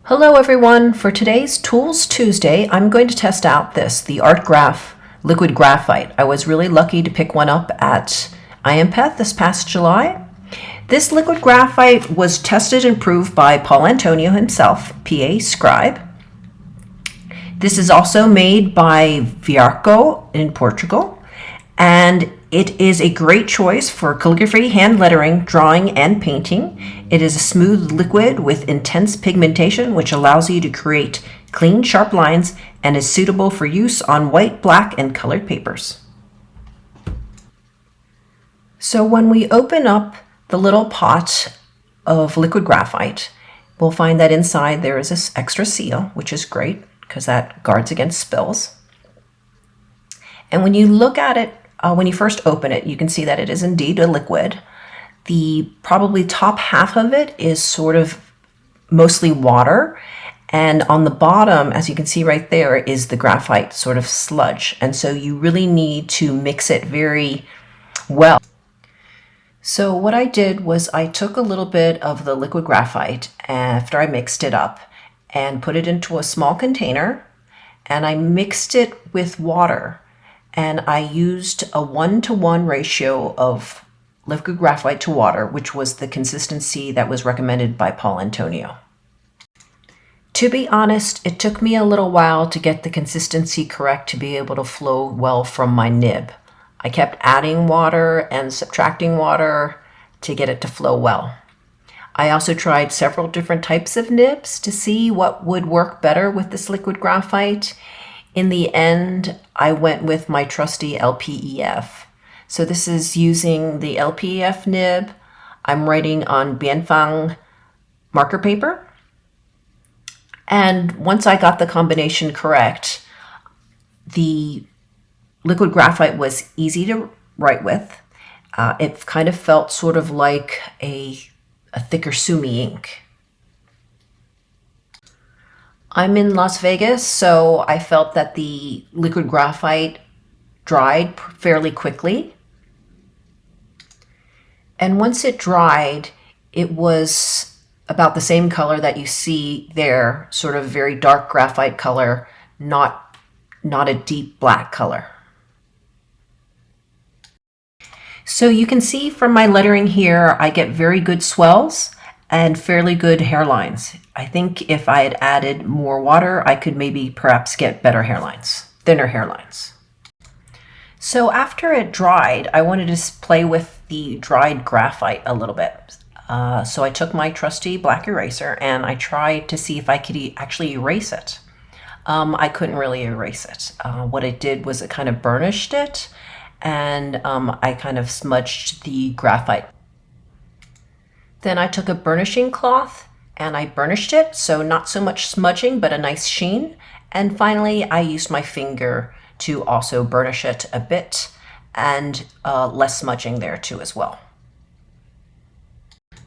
Hello everyone, for today's Tools Tuesday, I'm going to test out the ArtGraf Liquid Graphite. I was really lucky to pick one up at IAMPETH this past July. This liquid graphite was tested and proved by Paul Antonio himself, PA Scribe. This is also made by Viarco in Portugal, and it is a great choice for calligraphy, hand lettering, drawing, and painting. It is a smooth liquid with intense pigmentation, which allows you to create clean, sharp lines and is suitable for use on white, black, and colored papers. So when we open up the little pot of liquid graphite, we'll find that inside there is this extra seal, which is great because that guards against spills. And when you look at it, when you first open it, you can see that it is indeed a liquid. The probably top half of it is sort of mostly water, and on the bottom, as you can see right there, is the graphite sort of sludge. And so you really need to mix it very well. So what I did was I took a little bit of the liquid graphite after I mixed it up and put it into a small container, and I mixed it with water. And I used a 1-to-1 ratio of liquid graphite to water, which was the consistency that was recommended by Paul Antonio. To be honest, it took me a little while to get the consistency correct to be able to flow well from my nib. I kept adding water and subtracting water to get it to flow well. I also tried several different types of nibs to see what would work better with this liquid graphite. In the end, I went with my trusty LPEF. So this is using the LPEF nib. I'm writing on Bienfang marker paper. And once I got the combination correct, the liquid graphite was easy to write with. It kind of felt sort of like a thicker sumi ink. I'm in Las Vegas, so I felt that the liquid graphite dried fairly quickly. And once it dried, it was about the same color that you see there, sort of very dark graphite color, not a deep black color. So you can see from my lettering here, I get very good swells and fairly good hairlines. I think if I had added more water, I could maybe perhaps get better hairlines, thinner hairlines. So after it dried, I wanted to play with the dried graphite a little bit. So I took my trusty black eraser and I tried to see if I could actually erase it. I couldn't really erase it. What it did was it kind of burnished it, and I kind of smudged the graphite. Then I took a burnishing cloth and I burnished it, so not so much smudging, but a nice sheen. And finally, I used my finger to also burnish it a bit, and less smudging there too as well.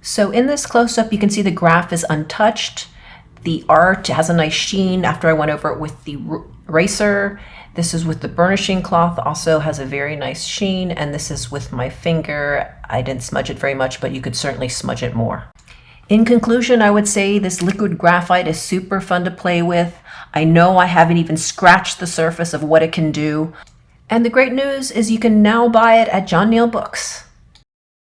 So in this close-up, you can see the graph is untouched. The art has a nice sheen after I went over it with the eraser. This is with the burnishing cloth, also has a very nice sheen, and this is with my finger. I didn't smudge it very much, but you could certainly smudge it more. In conclusion, I would say this liquid graphite is super fun to play with. I know I haven't even scratched the surface of what it can do. And the great news is you can now buy it at John Neal Books.